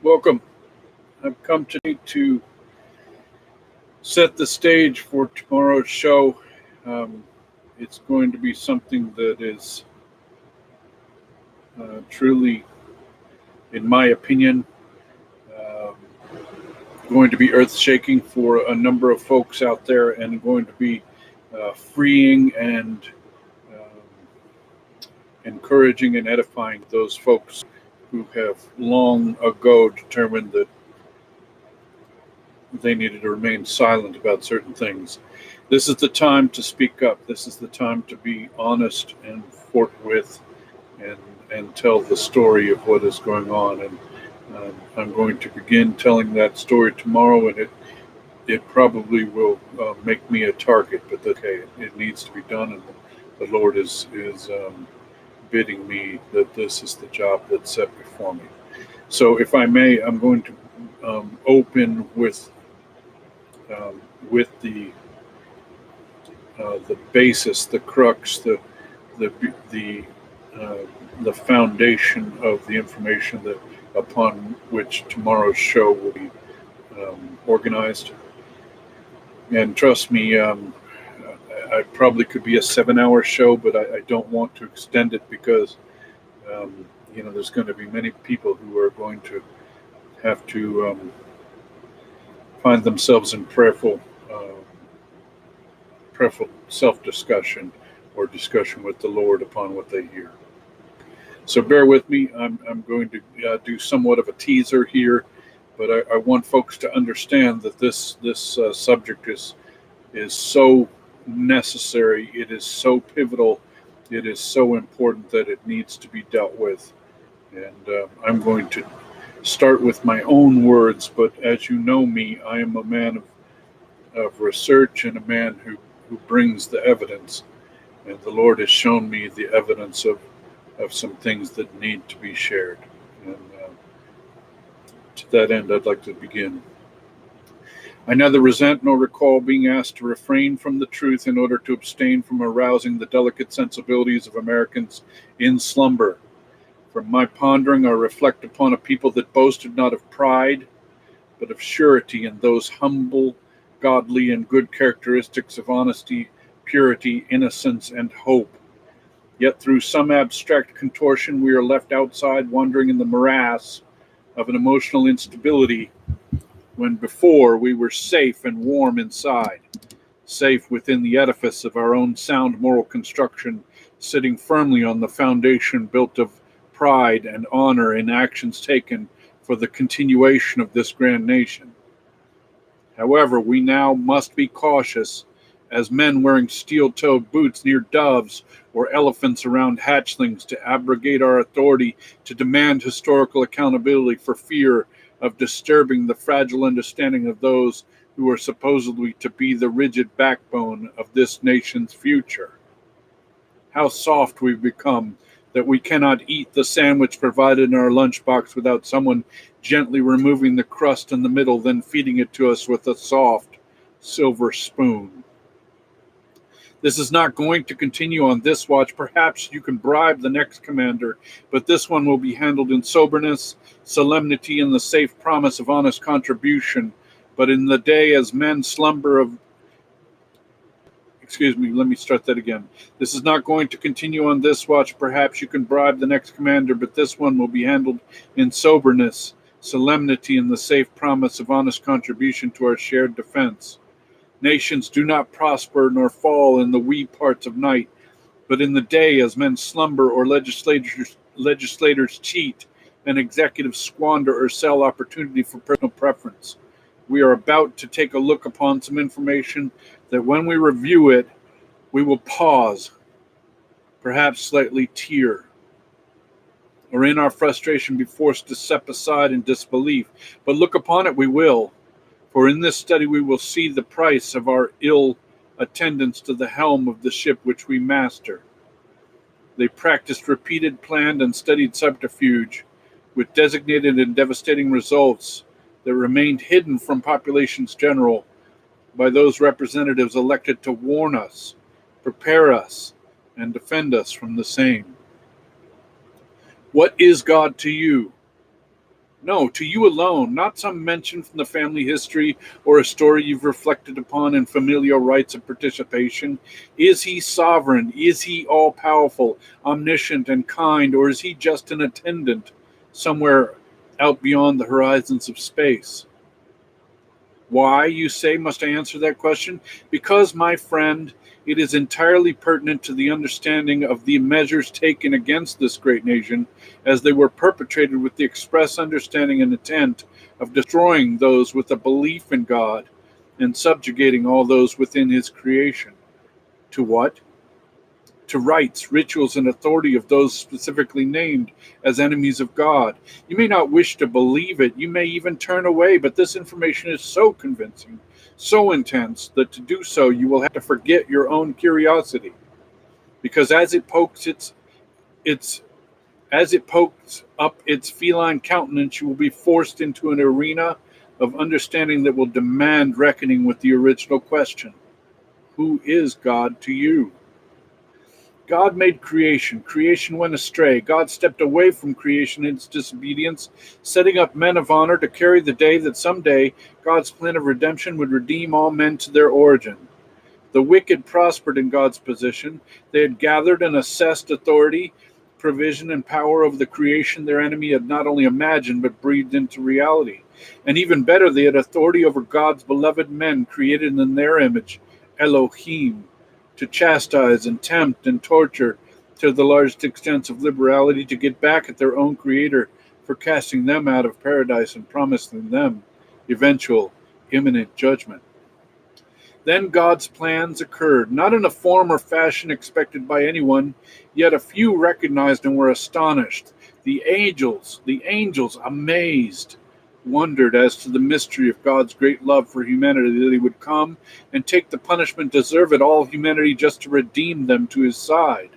Welcome. I've come today to set the stage for tomorrow's show. Um, it's going to be something that is truly, in my opinion, um, going to be earth shaking for a number of folks out there and going to be freeing and encouraging and edifying those folks who have long ago determined that they needed to remain silent about certain things. This is the time to speak up. This is the time to be honest and forthwith and tell the story of what is going on. And I'm going to begin telling that story tomorrow, and it probably will make me a target, but okay, it needs to be done, and the Lord is bidding me that this is the job that's set before me. So, if I may, I'm going to open with the basis, the crux, the the the foundation of the information that upon which tomorrow's show will be organized. And trust me, I probably could be a 7-hour show, but I don't want to extend it because there's going to be many people who are going to have to find themselves in prayerful self-discussion or discussion with the Lord upon what they hear. So bear with me. I'm going to do somewhat of a teaser here, but I want folks to understand that this subject is so necessary. It is so pivotal. It is so important that it needs to be dealt with. And I'm going to start with my own words, but as you know me, I am a man of research and a man who brings the evidence. And the Lord has shown me the evidence of some things that need to be shared. And to that end, I'd like to begin. I neither resent nor recall being asked to refrain from the truth in order to abstain from arousing the delicate sensibilities of Americans in slumber. From my pondering, I reflect upon a people that boasted not of pride, but of surety in those humble, godly, and good characteristics of honesty, purity, innocence, and hope. Yet through some abstract contortion, we are left outside, wandering in the morass of an emotional instability, when before we were safe and warm inside, safe within the edifice of our own sound moral construction, sitting firmly on the foundation built of pride and honor in actions taken for the continuation of this grand nation. However, we now must be cautious, as men wearing steel-toed boots near doves or elephants around hatchlings, to abrogate our authority to demand historical accountability for fear of disturbing the fragile understanding of those who are supposedly to be the rigid backbone of this nation's future. How soft we've become that we cannot eat the sandwich provided in our lunchbox without someone gently removing the crust in the middle, then feeding it to us with a soft silver spoon. This is not going to continue on this watch. Perhaps you can bribe the next commander, but this one will be handled in soberness, solemnity, and the safe promise of honest contribution. But in the day as men slumber of... let me start that again. This is not going to continue on this watch. Perhaps you can bribe the next commander, but this one will be handled in soberness, solemnity, and the safe promise of honest contribution to our shared defense. Nations do not prosper nor fall in the wee parts of night, but in the day as men slumber or legislators cheat and executives squander or sell opportunity for personal preference. We are about to take a look upon some information that when we review it, we will pause, perhaps slightly tear, or in our frustration be forced to step aside in disbelief. But look upon it we will. For in this study we will see the price of our ill attendance to the helm of the ship which we master. They practiced repeated, planned, and studied subterfuge, with designated and devastating results that remained hidden from populations general by those representatives elected to warn us, prepare us, and defend us from the same. What is God to you? No, to you alone, not some mention from the family history or a story you've reflected upon in familial rites of participation. Is he sovereign? Is he all powerful, omniscient, and kind, or is he just an attendant somewhere out beyond the horizons of space? Why, you say, must I answer that question? Because, my friend, it is entirely pertinent to the understanding of the measures taken against this great nation, as they were perpetrated with the express understanding and intent of destroying those with a belief in God and subjugating all those within his creation. To what? To rites, rituals, and authority of those specifically named as enemies of God. You may not wish to believe it, you may even turn away, but this information is so convincing, so intense, that to do so you will have to forget your own curiosity. Because its as it pokes up its feline countenance, you will be forced into an arena of understanding that will demand reckoning with the original question: who is God to you? God made creation. Creation went astray. God stepped away from creation in its disobedience, setting up men of honor to carry the day that someday God's plan of redemption would redeem all men to their origin. The wicked prospered in God's position. They had gathered and assessed authority, provision, and power over the creation their enemy had not only imagined but breathed into reality. And even better, they had authority over God's beloved men created in their image, Elohim, to chastise and tempt and torture to the largest extent of liberality to get back at their own Creator for casting them out of paradise and promising them eventual, imminent judgment. Then God's plans occurred, not in a form or fashion expected by anyone, yet a few recognized and were astonished. The angels, amazed, wondered as to the mystery of God's great love for humanity, that he would come and take the punishment deserved at all humanity just to redeem them to his side.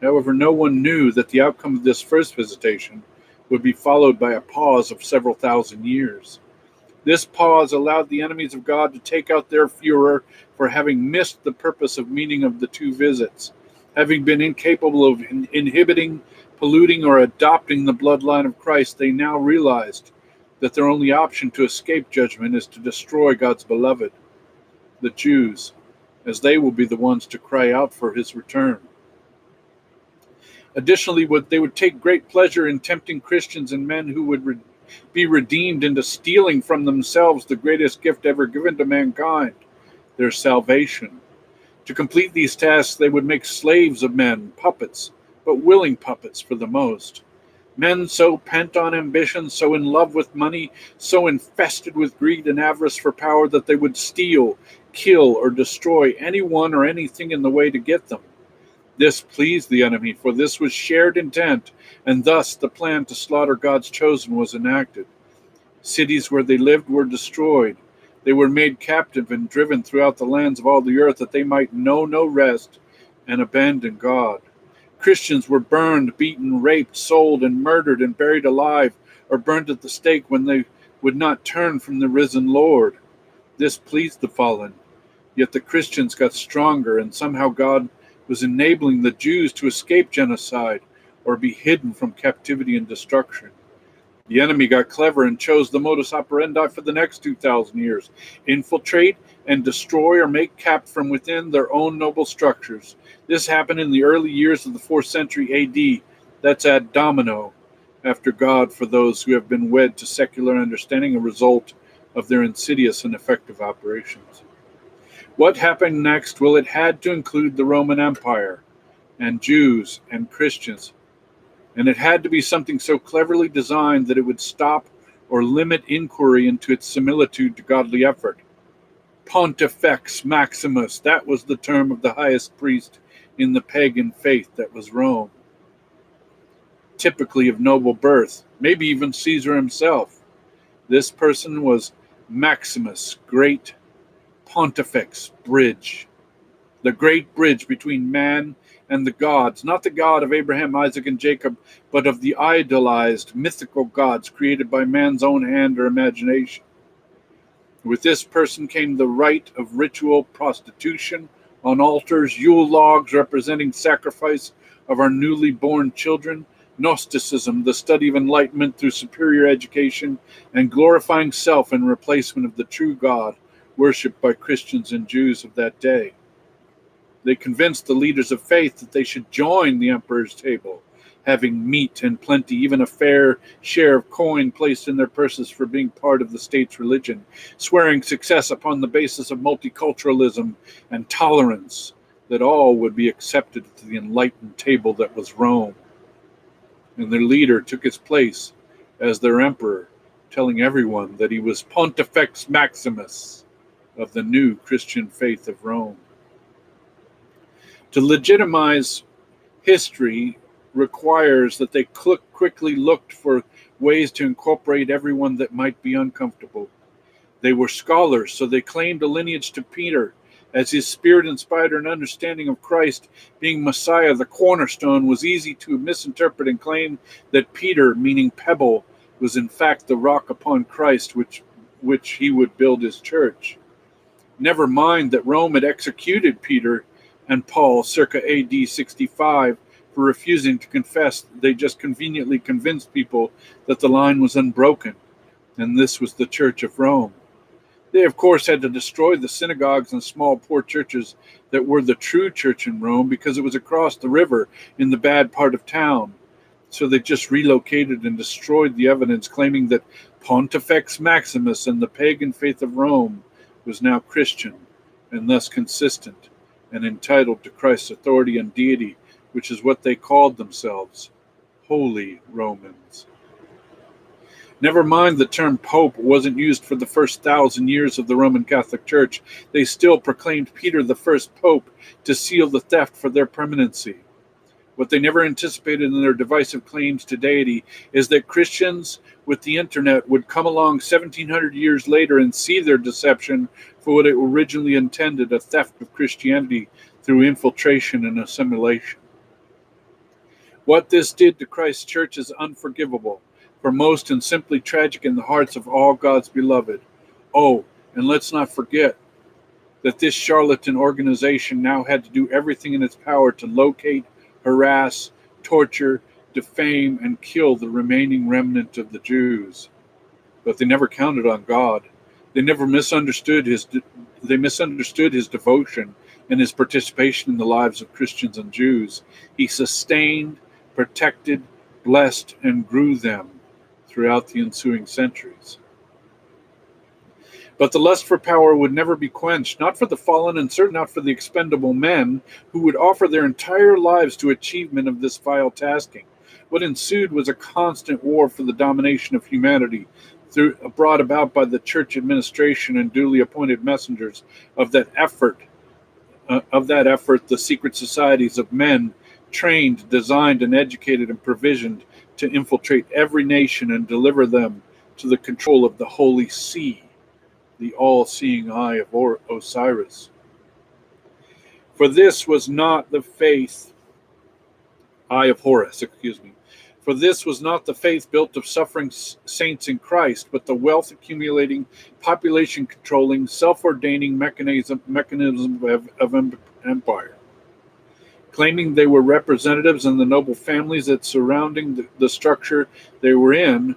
However, no one knew that the outcome of this first visitation would be followed by a pause of several thousand years. This pause allowed the enemies of God to take out their furor for having missed the purpose of meaning of the two visits. Having been incapable of inhibiting, polluting, or adopting the bloodline of Christ, they now realized that their only option to escape judgment is to destroy God's beloved, the Jews, as they will be the ones to cry out for his return. Additionally, they would take great pleasure in tempting Christians and men who would be redeemed into stealing from themselves the greatest gift ever given to mankind, their salvation. To complete these tasks, they would make slaves of men, puppets, but willing puppets for the most. Men so pent on ambition, so in love with money, so infested with greed and avarice for power that they would steal, kill, or destroy anyone or anything in the way to get them. This pleased the enemy, for this was shared intent, and thus the plan to slaughter God's chosen was enacted. Cities where they lived were destroyed. They were made captive and driven throughout the lands of all the earth, that they might know no rest and abandon God. Christians were burned, beaten, raped, sold, and murdered, and buried alive, or burned at the stake when they would not turn from the risen Lord. This pleased the fallen. Yet the Christians got stronger, and somehow God was enabling the Jews to escape genocide or be hidden from captivity and destruction. The enemy got clever and chose the modus operandi for the next 2,000 years: infiltrate and destroy or make captive from within their own noble structures. This happened in the early years of the 4th century AD. That's ad domino, after God, for those who have been wed to secular understanding, a result of their insidious and effective operations. What happened next? Well, it had to include the Roman Empire and Jews and Christians. And it had to be something so cleverly designed that it would stop or limit inquiry into its similitude to godly effort. Pontifex Maximus, that was the term of the highest priest in the pagan faith that was Rome. Typically of noble birth, maybe even Caesar himself. This person was Maximus, great Pontifex, bridge. The great bridge between man and the gods, not the God of Abraham, Isaac, and Jacob, but of the idolized, mythical gods created by man's own hand or imagination. With this person came the rite of ritual prostitution on altars, Yule logs representing sacrifice of our newly born children, Gnosticism, the study of enlightenment through superior education and glorifying self in replacement of the true God worshipped by Christians and Jews of that day. They convinced the leaders of faith that they should join the emperor's table, having meat and plenty, even a fair share of coin placed in their purses for being part of the state's religion, swearing success upon the basis of multiculturalism and tolerance, that all would be accepted to the enlightened table that was Rome. And their leader took his place as their emperor, telling everyone that he was Pontifex Maximus of the new Christian faith of Rome. To legitimize history requires that they quickly looked for ways to incorporate everyone that might be uncomfortable. They were scholars, so they claimed a lineage to Peter, as his spirit inspired an understanding of Christ being Messiah, the cornerstone, was easy to misinterpret and claim that Peter, meaning pebble, was in fact the rock upon Christ which he would build his church. Never mind that Rome had executed Peter and Paul circa AD 65 for refusing to confess. They just conveniently convinced people that the line was unbroken, and this was the Church of Rome. They, of course, had to destroy the synagogues and small poor churches that were the true church in Rome because it was across the river in the bad part of town. So they just relocated and destroyed the evidence, claiming that Pontifex Maximus and the pagan faith of Rome was now Christian and thus consistent and entitled to Christ's authority and deity, which is what they called themselves, Holy Romans. Never mind the term Pope wasn't used for the first 1,000 years of the Roman Catholic Church. They still proclaimed Peter the first Pope to seal the theft for their permanency. What they never anticipated in their divisive claims to deity is that Christians with the internet would come along 1,700 years later and see their deception for what it originally intended, a theft of Christianity through infiltration and assimilation. What this did to Christ's church is unforgivable for most and simply tragic in the hearts of all God's beloved. Oh, and let's not forget that this charlatan organization now had to do everything in its power to locate, harass, torture, defame, and kill the remaining remnant of the Jews. But they never counted on God. They never misunderstood his devotion and his participation in the lives of Christians and Jews. He sustained, protected, blessed, and grew them throughout the ensuing centuries. But the lust for power would never be quenched, not for the fallen and certainly not for the expendable men who would offer their entire lives to achievement of this vile tasking. What ensued was a constant war for the domination of humanity, brought about by the church administration and duly appointed messengers of that effort. The secret societies of men trained, designed, and educated and provisioned to infiltrate every nation and deliver them to the control of the Holy See, the all-seeing eye of Osiris. For this was not the faith, eye of Horus, For this was not the faith built of suffering saints in Christ, but the wealth-accumulating, population-controlling, self-ordaining mechanism of empire. Claiming they were representatives in the noble families that surrounding the structure they were in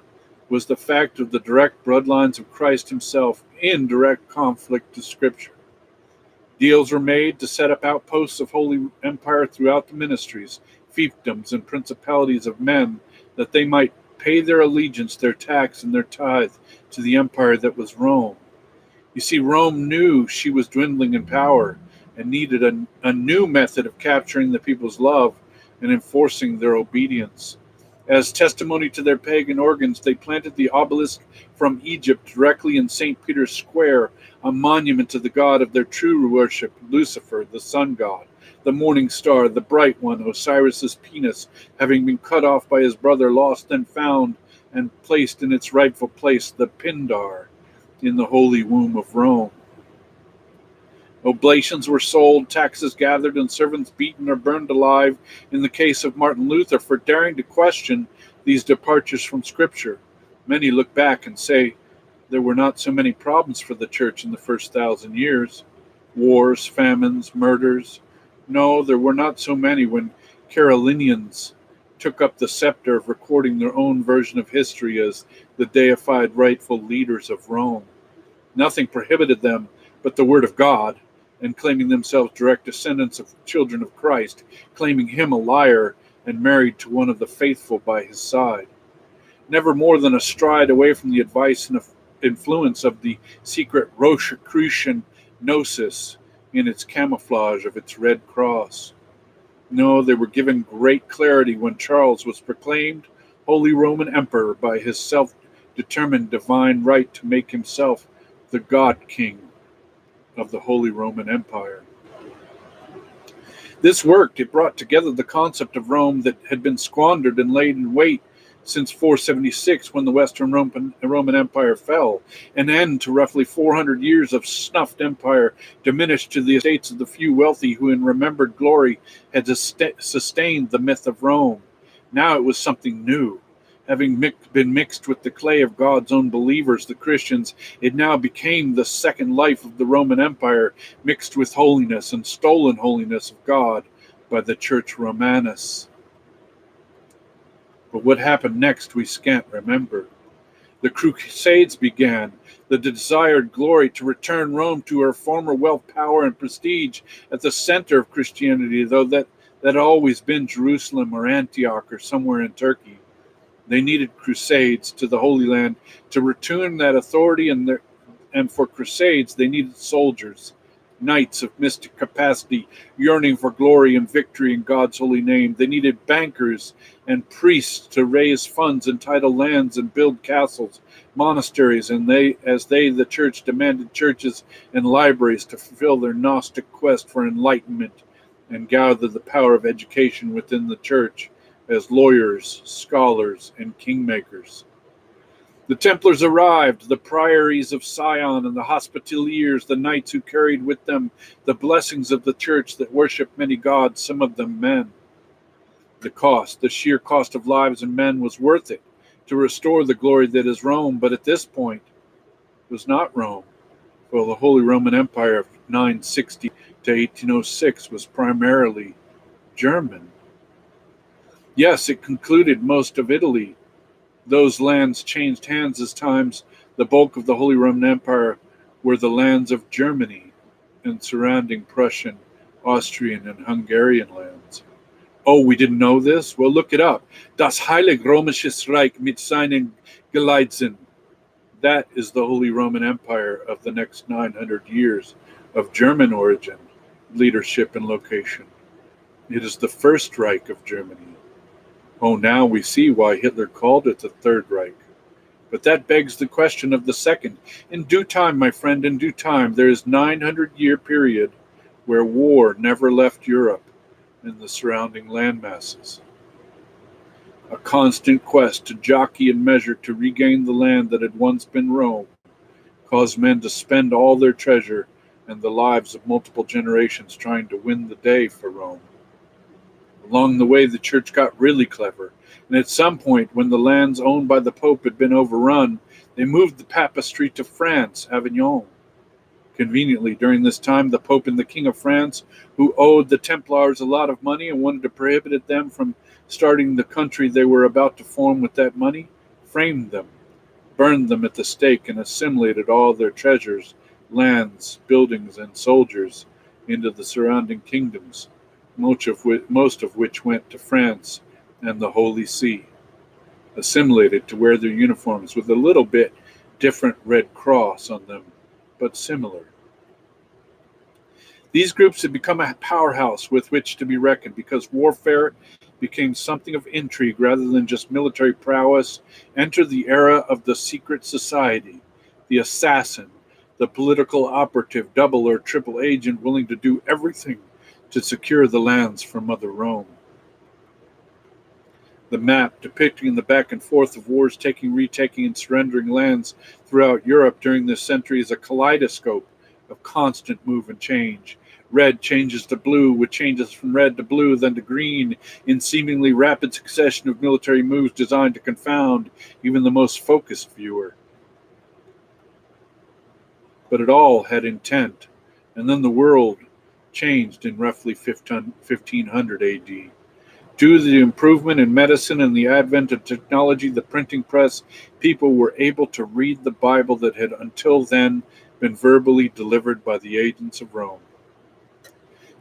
was the fact of the direct bloodlines of Christ himself in direct conflict to Scripture. Deals were made to set up outposts of Holy Empire throughout the ministries, fiefdoms, and principalities of men, that they might pay their allegiance, their tax, and their tithe to the empire that was Rome. You see, Rome knew she was dwindling in power and needed a new method of capturing the people's love and enforcing their obedience. As testimony to their pagan organs, they planted the obelisk from Egypt directly in St. Peter's Square, a monument to the god of their true worship, Lucifer, the sun god, the morning star, the bright one, Osiris's penis, having been cut off by his brother, lost and found, and placed in its rightful place, the Pindar, in the holy womb of Rome. Oblations were sold, taxes gathered, and servants beaten or burned alive in the case of Martin Luther for daring to question these departures from Scripture. Many look back and say there were not so many problems for the church in the first 1,000 years. Wars, famines, murders. No, there were not so many when Carolinians took up the scepter of recording their own version of history as the deified rightful leaders of Rome. Nothing prohibited them but the word of God, and claiming themselves direct descendants of children of Christ, claiming him a liar and married to one of the faithful by his side. Never more than a stride away from the advice and influence of the secret Rosicrucian Gnosis in its camouflage of its red cross. No, they were given great clarity when Charles was proclaimed Holy Roman Emperor by his self-determined divine right to make himself the God King of the Holy Roman Empire. This worked. It brought together the concept of Rome that had been squandered and laid in wait since 476, when the Western Roman Empire fell, an end to roughly 400 years of snuffed empire, diminished to the estates of the few wealthy who in remembered glory had sustained the myth of Rome. Now it was something new. Having been mixed with the clay of God's own believers, the Christians, it now became the second life of the Roman Empire, mixed with holiness and stolen holiness of God by the Church Romanus. But what happened next we scant remember. The Crusades began, the desired glory to return Rome to her former wealth, power, and prestige at the center of Christianity, though that had always been Jerusalem or Antioch or somewhere in Turkey. They needed crusades to the Holy Land to return that authority, and for crusades they needed soldiers, knights of mystic capacity, yearning for glory and victory in God's holy name. They needed bankers and priests to raise funds, entitle lands, and build castles, monasteries, and the church, demanded churches and libraries to fulfill their Gnostic quest for enlightenment and gather the power of education within the church as lawyers, scholars, and kingmakers. The Templars arrived, the priories of Sion and the Hospitallers, the knights who carried with them the blessings of the church that worshiped many gods, some of them men. The sheer cost of lives and men was worth it to restore the glory that is Rome, but at this point it was not Rome. Well, the Holy Roman Empire of 960 to 1806 was primarily German. Yes, it concluded most of Italy. Those lands changed hands as times. The bulk of the Holy Roman Empire were the lands of Germany and surrounding Prussian, Austrian, and Hungarian lands. Oh, we didn't know this? Well, look it up. Das Heilige Römisches Reich mit seinen Geleitern. That is the Holy Roman Empire of the next 900 years of German origin, leadership, and location. It is the First Reich of Germany. Oh, now we see why Hitler called it the Third Reich. But that begs the question of the second. In due time, my friend, in due time, there is 900-year period where war never left Europe and the surrounding landmasses. A constant quest to jockey and measure to regain the land that had once been Rome caused men to spend all their treasure and the lives of multiple generations trying to win the day for Rome. Along the way, the church got really clever, and at some point, when the lands owned by the Pope had been overrun, they moved the papistry to France, Avignon. Conveniently, during this time, the Pope and the King of France, who owed the Templars a lot of money and wanted to prohibit them from starting the country they were about to form with that money, framed them, burned them at the stake, and assimilated all their treasures, lands, buildings, and soldiers into the surrounding kingdoms, most of which went to France and the Holy See, assimilated to wear their uniforms with a little bit different red cross on them, but similar. These groups had become a powerhouse with which to be reckoned because warfare became something of intrigue rather than just military prowess. Enter the era of the secret society, the assassin, the political operative, double or triple agent willing to do everything to secure the lands for Mother Rome. The map depicting the back and forth of wars taking, retaking, and surrendering lands throughout Europe during this century is a kaleidoscope of constant move and change. Red changes to blue, which changes from red to blue, then to green, in seemingly rapid succession of military moves designed to confound even the most focused viewer. But it all had intent, and then the world changed in roughly 1500 AD. Due to the improvement in medicine and the advent of technology, the printing press, people were able to read the Bible that had until then been verbally delivered by the agents of Rome.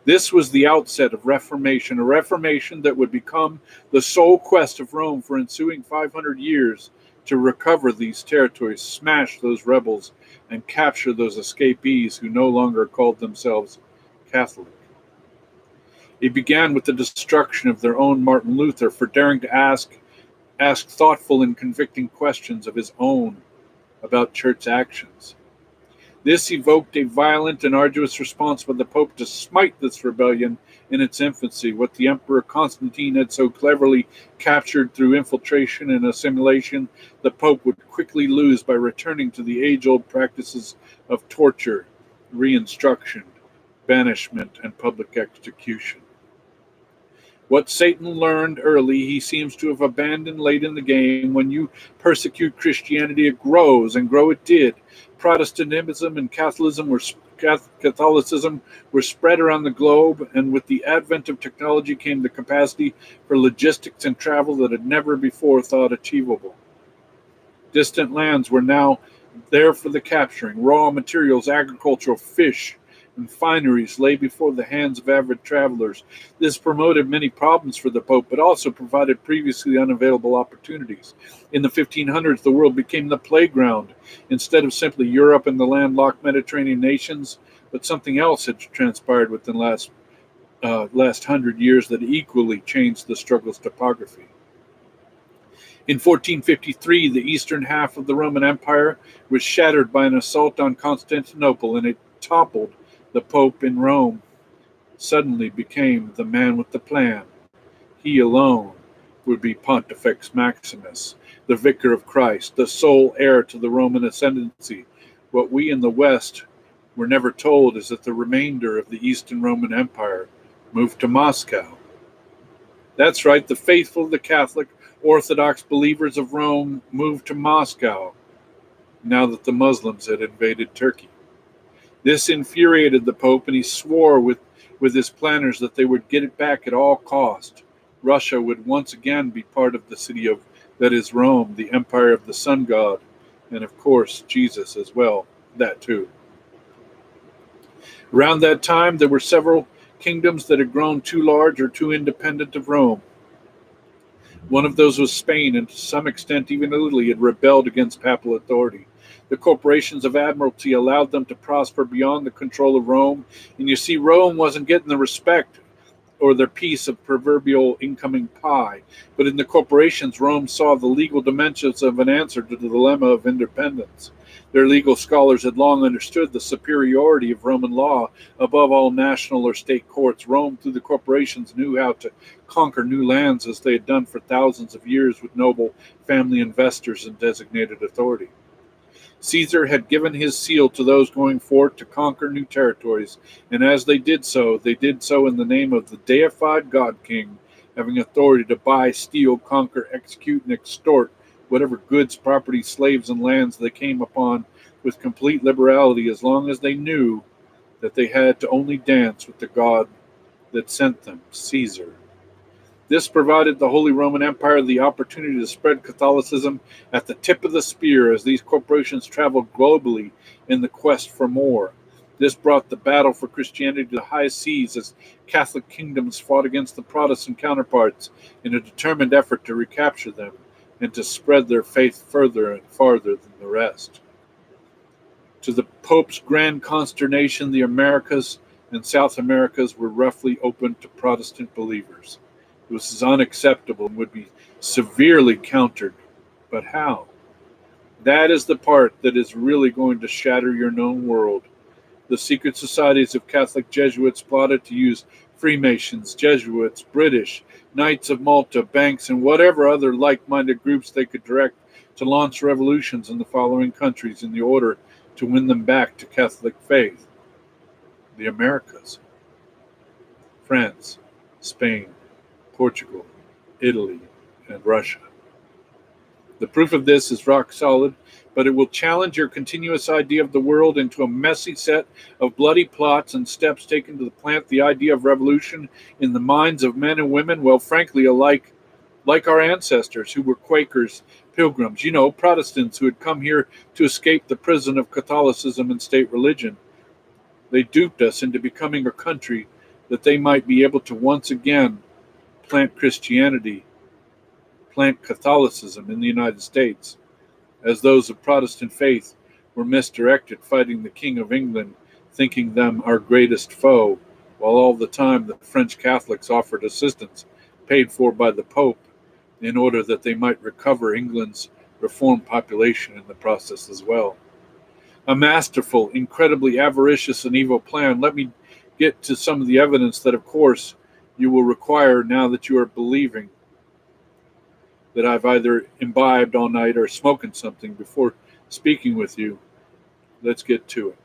This was the outset of Reformation, a Reformation that would become the sole quest of Rome for ensuing 500 years to recover these territories, smash those rebels, and capture those escapees who no longer called themselves Catholic. It began with the destruction of their own Martin Luther for daring to ask thoughtful and convicting questions of his own about church actions. This evoked a violent and arduous response by the Pope to smite this rebellion in its infancy, what the Emperor Constantine had so cleverly captured through infiltration and assimilation. The Pope would quickly lose by returning to the age-old practices of torture, re-instruction, banishment, and public execution. What Satan learned early, he seems to have abandoned late in the game. When you persecute Christianity, it grows, and grow it did. Protestantism and Catholicism were spread around the globe, and with the advent of technology came the capacity for logistics and travel that had never before thought achievable. Distant lands were now there for the capturing. Raw materials, agricultural, fish, and fineries lay before the hands of avid travelers. This promoted many problems for the Pope, but also provided previously unavailable opportunities. In the 1500s, the world became the playground. Instead of simply Europe and the landlocked Mediterranean nations, but something else had transpired within the last 100 years that equally changed the struggle's topography. In 1453, the eastern half of the Roman Empire was shattered by an assault on Constantinople, and it toppled. The Pope in Rome suddenly became the man with the plan. He alone would be Pontifex Maximus, the vicar of Christ, the sole heir to the Roman ascendancy. What we in the West were never told is that the remainder of the Eastern Roman Empire moved to Moscow. That's right, the faithful, the Catholic, Orthodox believers of Rome moved to Moscow now that the Muslims had invaded Turkey. This infuriated the Pope, and he swore with his planners that they would get it back at all cost. Russia would once again be part of the city of, that is Rome, the empire of the sun god, and of course Jesus as well, that too. Around that time, there were several kingdoms that had grown too large or too independent of Rome. One of those was Spain, and to some extent even Italy had rebelled against papal authority. The corporations of admiralty allowed them to prosper beyond the control of Rome, and you see, Rome wasn't getting the respect or their piece of proverbial incoming pie. But in the corporations, Rome saw the legal dimensions of an answer to the dilemma of independence. Their legal scholars had long understood the superiority of Roman law above all national or state courts. Rome, through the corporations, knew how to conquer new lands as they had done for thousands of years with noble family investors and designated authority. Caesar had given his seal to those going forth to conquer new territories, and as they did so in the name of the deified God King, having authority to buy, steal, conquer, execute, and extort whatever goods, property, slaves, and lands they came upon with complete liberality, as long as they knew that they had to only dance with the God that sent them, Caesar. This provided the Holy Roman Empire the opportunity to spread Catholicism at the tip of the spear as these corporations traveled globally in the quest for more. This brought the battle for Christianity to the high seas as Catholic kingdoms fought against the Protestant counterparts in a determined effort to recapture them and to spread their faith further and farther than the rest. To the Pope's grand consternation, the Americas and South Americas were roughly open to Protestant believers. It was unacceptable and would be severely countered. But how? That is the part that is really going to shatter your known world. The secret societies of Catholic Jesuits plotted to use Freemasons, Jesuits, British, Knights of Malta, banks, and whatever other like-minded groups they could direct to launch revolutions in the following countries in the order to win them back to Catholic faith. The Americas, France, Spain, Portugal, Italy, and Russia. The proof of this is rock solid, but it will challenge your continuous idea of the world into a messy set of bloody plots and steps taken to plant the idea of revolution in the minds of men and women, well, frankly, alike, like our ancestors who were Quakers, pilgrims, Protestants who had come here to escape the prison of Catholicism and state religion. They duped us into becoming a country that they might be able to once again plant Christianity, plant Catholicism in the United States, as those of Protestant faith were misdirected, fighting the King of England, thinking them our greatest foe, while all the time the French Catholics offered assistance, paid for by the Pope, in order that they might recover England's reformed population in the process as well. A masterful, incredibly avaricious and evil plan. Let me get to some of the evidence that, of course, you will require now that you are believing that I've either imbibed all night or smoking something before speaking with you. Let's get to it.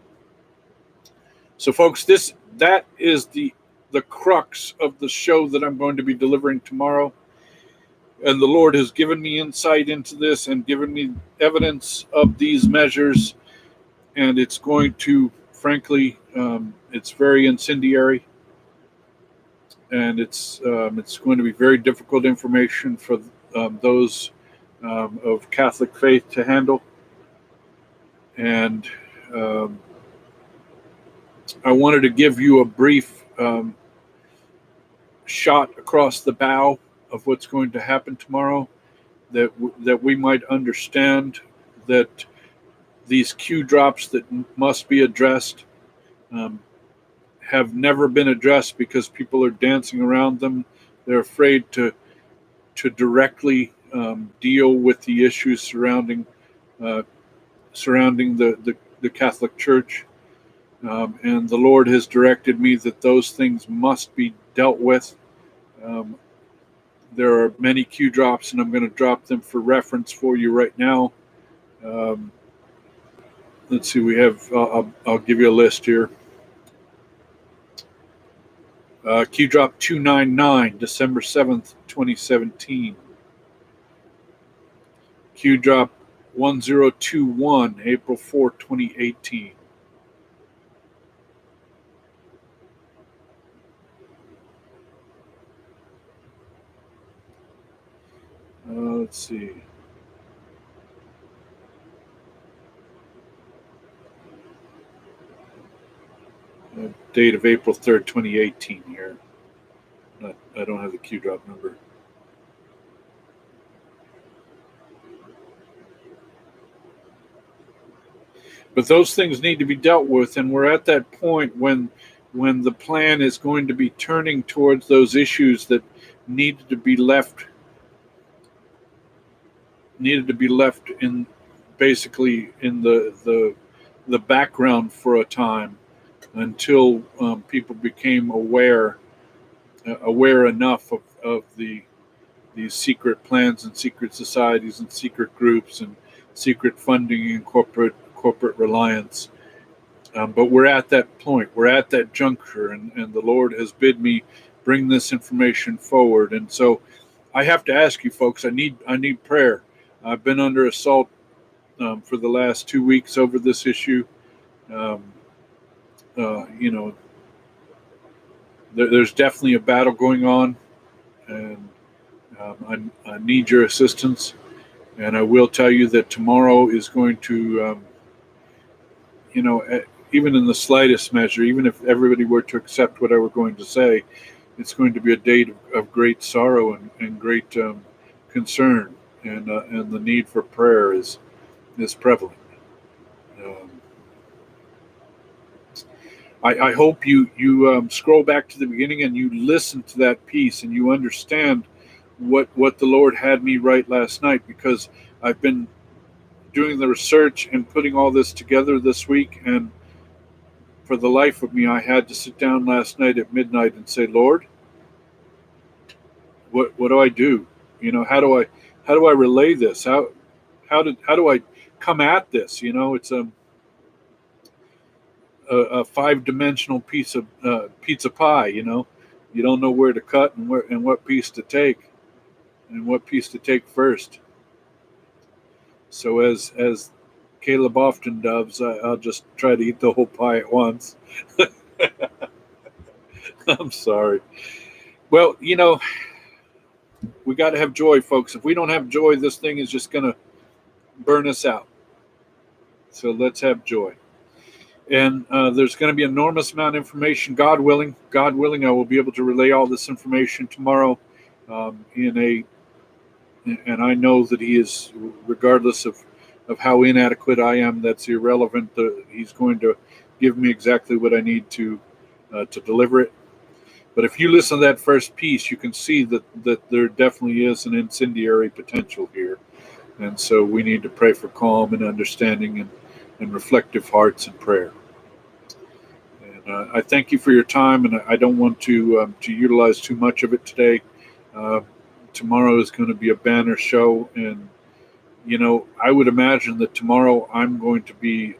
So, folks, that is the crux of the show that I'm going to be delivering tomorrow. And the Lord has given me insight into this and given me evidence of these measures. And it's going to, frankly, it's very incendiary. And it's going to be very difficult information for those of Catholic faith to handle. And I wanted to give you a brief shot across the bow of what's going to happen tomorrow, that we might understand that these Q drops that must be addressed have never been addressed because people are dancing around them. They're afraid to directly deal with the issues surrounding the Catholic Church. And the Lord has directed me that those things must be dealt with. There are many Q drops, and I'm going to drop them for reference for you right now. Let's see, we have, I'll give you a list here. Q drop 299, December 7th, 2017. Q drop 1021, April 4th, 2018. Let's see. Date of April 3rd, 2018 here. I don't have the Q drop number. But those things need to be dealt with, and we're at that point when the plan is going to be turning towards those issues that needed to be left in basically in the background for a time until people became aware enough of these secret plans and secret societies and secret groups and secret funding and corporate reliance. But we're at that point. We're at that juncture, and the Lord has bid me bring this information forward. And so I have to ask you folks, I need prayer. I've been under assault for the last 2 weeks over this issue. There's definitely a battle going on, and I need your assistance. And I will tell you that tomorrow is going to, even in the slightest measure, even if everybody were to accept what I were going to say, it's going to be a day of great sorrow and great concern, and the need for prayer is prevalent. I hope you scroll back to the beginning and you listen to that piece and you understand what the Lord had me write last night, because I've been doing the research and putting all this together this week, and for the life of me, I had to sit down last night at midnight and say, Lord, what do I do? How do I relay this? How do I come at this? It's a 5-dimensional piece of pizza pie. You don't know where to cut and what piece to take, and what piece to take first. So as Caleb often does, I'll just try to eat the whole pie at once. I'm sorry. Well, we got to have joy, folks. If we don't have joy, this thing is just going to burn us out. So let's have joy. And there's going to be an enormous amount of information. God willing, I will be able to relay all this information tomorrow. And I know that He is, regardless of how inadequate I am, that's irrelevant. He's going to give me exactly what I need to deliver it. But if you listen to that first piece, you can see that there definitely is an incendiary potential here. And so we need to pray for calm and understanding and reflective hearts and prayer. And I thank you for your time, and I don't want to utilize too much of it today. Tomorrow is going to be a banner show, and I would imagine that tomorrow I'm going to be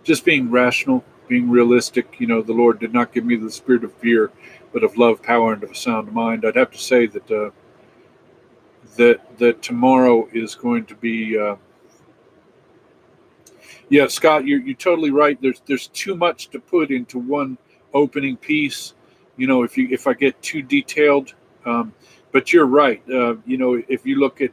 just being rational, being realistic. The Lord did not give me the spirit of fear, but of love, power, and of a sound mind. I'd have to say that that tomorrow is going to be. Yeah, Scott, you're totally right. There's too much to put into one opening piece. If I get too detailed, but you're right. If you look at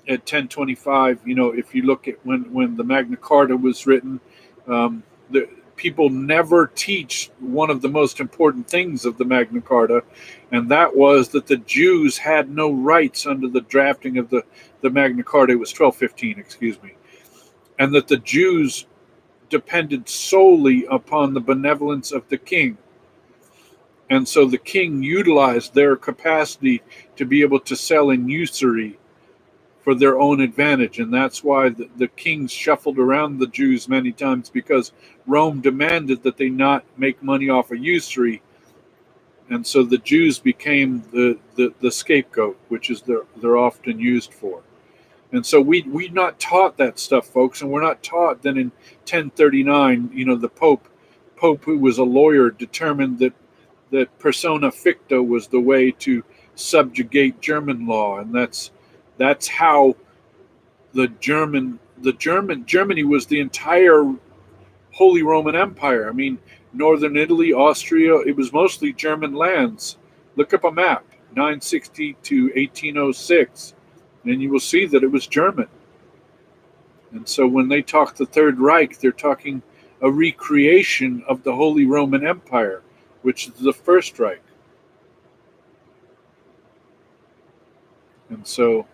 1025, if you look at when the Magna Carta was written, the people never teach one of the most important things of the Magna Carta, and that was that the Jews had no rights under the drafting of the Magna Carta. It was 1215, excuse me, and that the Jews depended solely upon the benevolence of the king. And so the king utilized their capacity to be able to sell in usury for their own advantage. And that's why the kings shuffled around the Jews many times, because Rome demanded that they not make money off of usury. And so the Jews became the scapegoat, which is they're often used for. And so we're not taught that stuff, folks. And we're not taught that in 1039, the Pope, who was a lawyer, determined that persona ficta was the way to subjugate German law. And that's how Germany was the entire Holy Roman Empire. I mean, Northern Italy, Austria, it was mostly German lands. Look up a map, 960 to 1806. And you will see that it was German. And so when they talk the Third Reich, they're talking a recreation of the Holy Roman Empire, which is the First Reich. And so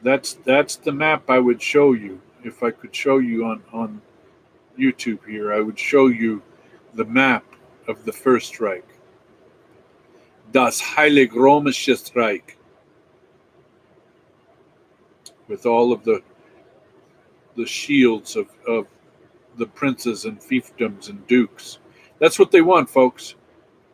that's the map I would show you. If I could show you on YouTube here, I would show you the map of the First Reich. Das Heilig Römisches Reich. With all of the shields of the princes and fiefdoms and dukes. That's what they want, folks.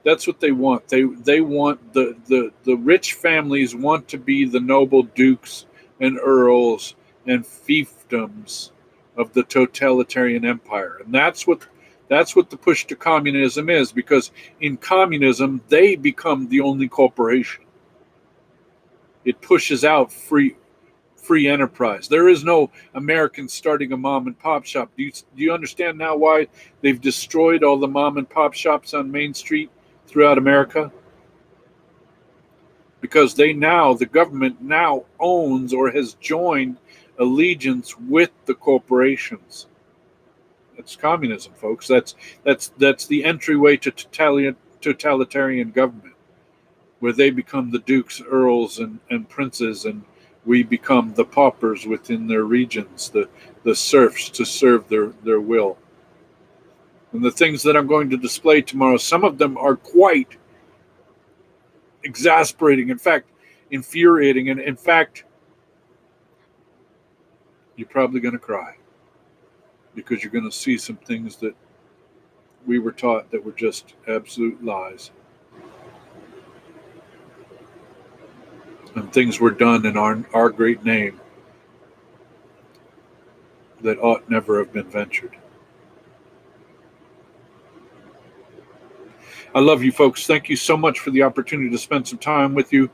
That's what they want. They want the rich families want to be the noble dukes and earls and fiefdoms of the totalitarian empire. And that's what the push to communism is, because in communism they become the only corporation. It pushes out free enterprise. There is no American starting a mom and pop shop. Do you understand now why they've destroyed all the mom and pop shops on Main Street throughout America? Because the government now owns or has joined allegiance with the corporations. That's communism, folks. That's the entryway to totalitarian government, where they become the dukes, earls, and princes, and we become the paupers within their regions, the serfs to serve their will. And the things that I'm going to display tomorrow, some of them are quite exasperating, in fact, infuriating, and in fact, you're probably going to cry, because you're going to see some things that we were taught that were just absolute lies. And things were done in our great name that ought never have been ventured. I love you, folks. Thank you so much for the opportunity to spend some time with you.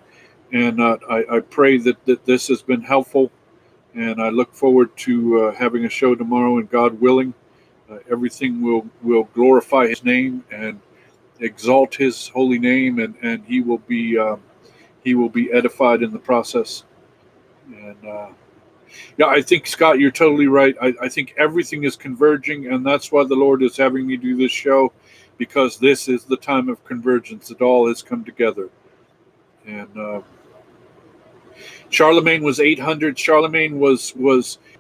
And I pray that this has been helpful, and I look forward to having a show tomorrow, and God willing, everything will glorify His name and exalt His holy name, and He will be edified in the process. And yeah, I think, Scott, you're totally right. I think everything is converging, and that's why the Lord is having me do this show, because this is the time of convergence. It all has come together. And Charlemagne was 800. Charlemagne was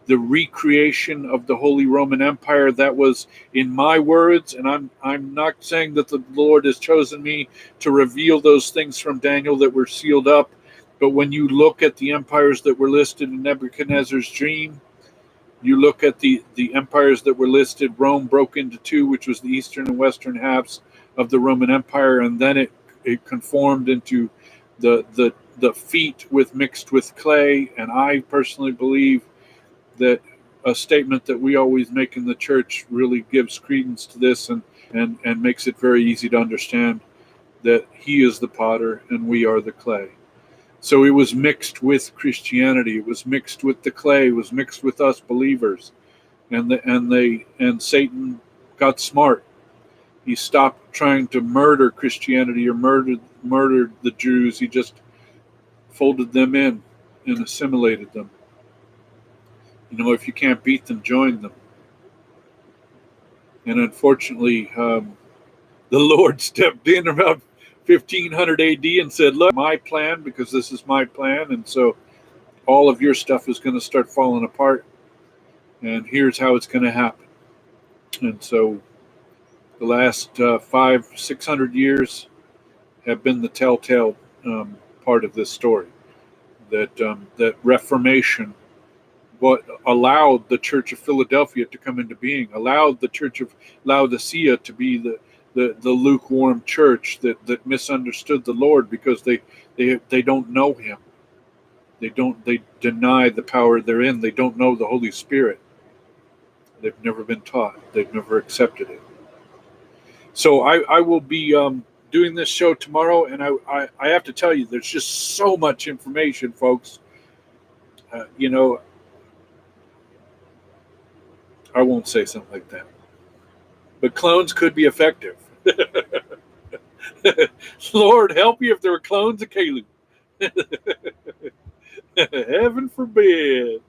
the recreation of the Holy Roman Empire. That was, in my words, and I'm not saying that the Lord has chosen me to reveal those things from Daniel that were sealed up, but when you look at the empires that were listed in Nebuchadnezzar's dream, you look at the empires that were listed. Rome broke into two, which was the eastern and western halves of the Roman Empire, and then it conformed into the feet mixed with clay. And I personally believe that a statement that we always make in the church really gives credence to this, and makes it very easy to understand that He is the potter and we are the clay. So it was mixed with Christianity. It was mixed with the clay. It was mixed with us believers, and Satan got smart. He stopped trying to murder Christianity or murdered the Jews. He just folded them in and assimilated them. If you can't beat them, join them. And unfortunately, the Lord stepped in about 1500 AD and said, look, my plan, because this is my plan, and so all of your stuff is going to start falling apart, and here's how it's going to happen. And so the last 500-600 years have been the telltale part of this story, that Reformation, what allowed the Church of Philadelphia to come into being, allowed the Church of Laodicea to be the lukewarm church that misunderstood the Lord because they don't know Him. They deny the power therein. They don't know the Holy Spirit. They've never been taught. They've never accepted it. So I will be doing this show tomorrow, and I have to tell you, there's just so much information, folks. I won't say something like that. But clones could be effective. Lord, help you if there were clones of Caleb. Heaven forbid.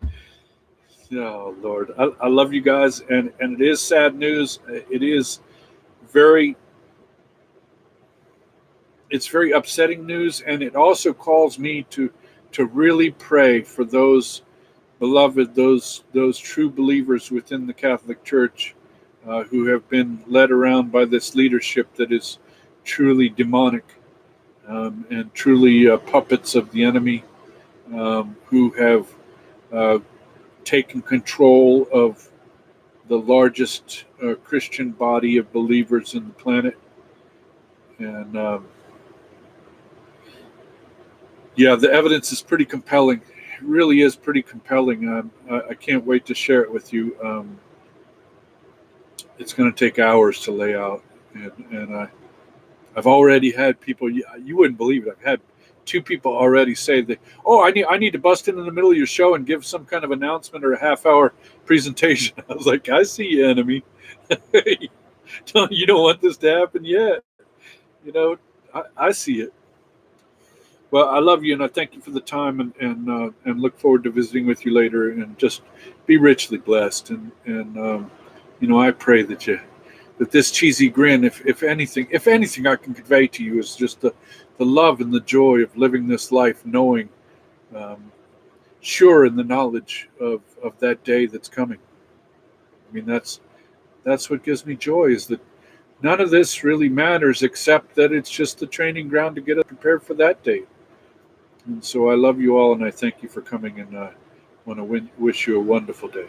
Oh, Lord. I love you guys, and it is sad news. It's very upsetting news, and it also calls me to really pray for those beloved, those true believers within the Catholic Church who have been led around by this leadership that is truly demonic and truly puppets of the enemy, who have taken control of the largest Christian body of believers in the planet. And the evidence is pretty compelling. It really is pretty compelling. I can't wait to share it with you. It's going to take hours to lay out, and I've already had people. You wouldn't believe it. I've had 2 people already say that, "Oh, I need to bust in the middle of your show and give some kind of announcement or a half-hour presentation." I was like, "I see you, enemy. You don't want this to happen yet. I see it." Well, I love you, and I thank you for the time, and look forward to visiting with you later. And just be richly blessed. And I pray that this cheesy grin, if anything I can convey to you, is just the love and the joy of living this life, knowing, sure in the knowledge of that day that's coming. I mean, that's what gives me joy, is that none of this really matters except that it's just the training ground to get us prepared for that day. And so I love you all, and I thank you for coming, and want to wish you a wonderful day.